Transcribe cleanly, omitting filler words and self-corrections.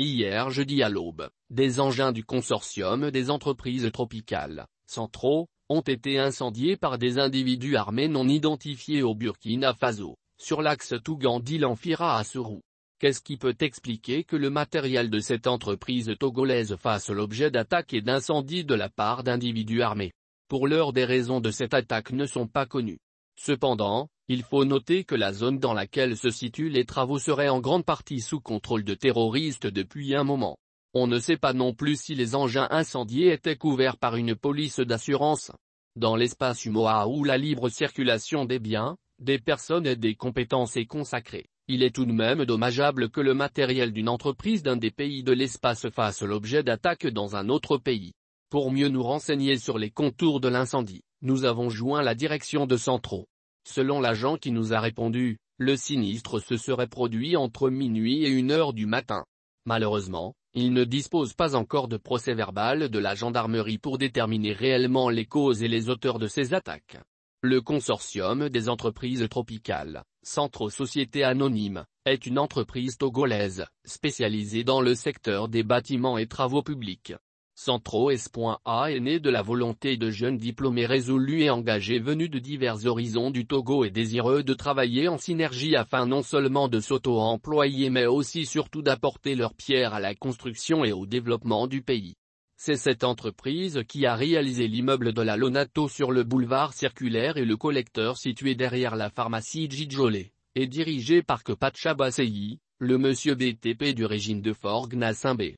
Hier jeudi à l'aube, des engins du consortium des entreprises tropicales, Centro, ont été incendiés par des individus armés non identifiés au Burkina Faso, sur l'axe Tougandi-Lanfira à Serou. Qu'est-ce qui peut expliquer que le matériel de cette entreprise togolaise fasse l'objet d'attaques et d'incendies de la part d'individus armés? Pour l'heure, des raisons de cette attaque ne sont pas connues. Cependant, il faut noter que la zone dans laquelle se situent les travaux serait en grande partie sous contrôle de terroristes depuis un moment. On ne sait pas non plus si les engins incendiés étaient couverts par une police d'assurance. Dans l'espace UMOA où la libre circulation des biens, des personnes et des compétences est consacrée, il est tout de même dommageable que le matériel d'une entreprise d'un des pays de l'espace fasse l'objet d'attaques dans un autre pays. Pour mieux nous renseigner sur les contours de l'incendie, nous avons joint la direction de Centro. Selon l'agent qui nous a répondu, le sinistre se serait produit entre minuit et 1h du matin. Malheureusement, il ne dispose pas encore de procès-verbal de la gendarmerie pour déterminer réellement les causes et les auteurs de ces attaques. Le consortium des entreprises tropicales, Centro Société Anonyme, est une entreprise togolaise, spécialisée dans le secteur des bâtiments et travaux publics. Centro S.A est né de la volonté de jeunes diplômés résolus et engagés venus de divers horizons du Togo et désireux de travailler en synergie afin non seulement de s'auto-employer mais aussi surtout d'apporter leur pierre à la construction et au développement du pays. C'est cette entreprise qui a réalisé l'immeuble de la Lonato sur le boulevard Circulaire et le collecteur situé derrière la pharmacie Djidjolé, et dirigé par Kepacha Basseyi, le monsieur BTP du régime de Fort Gnassingbé.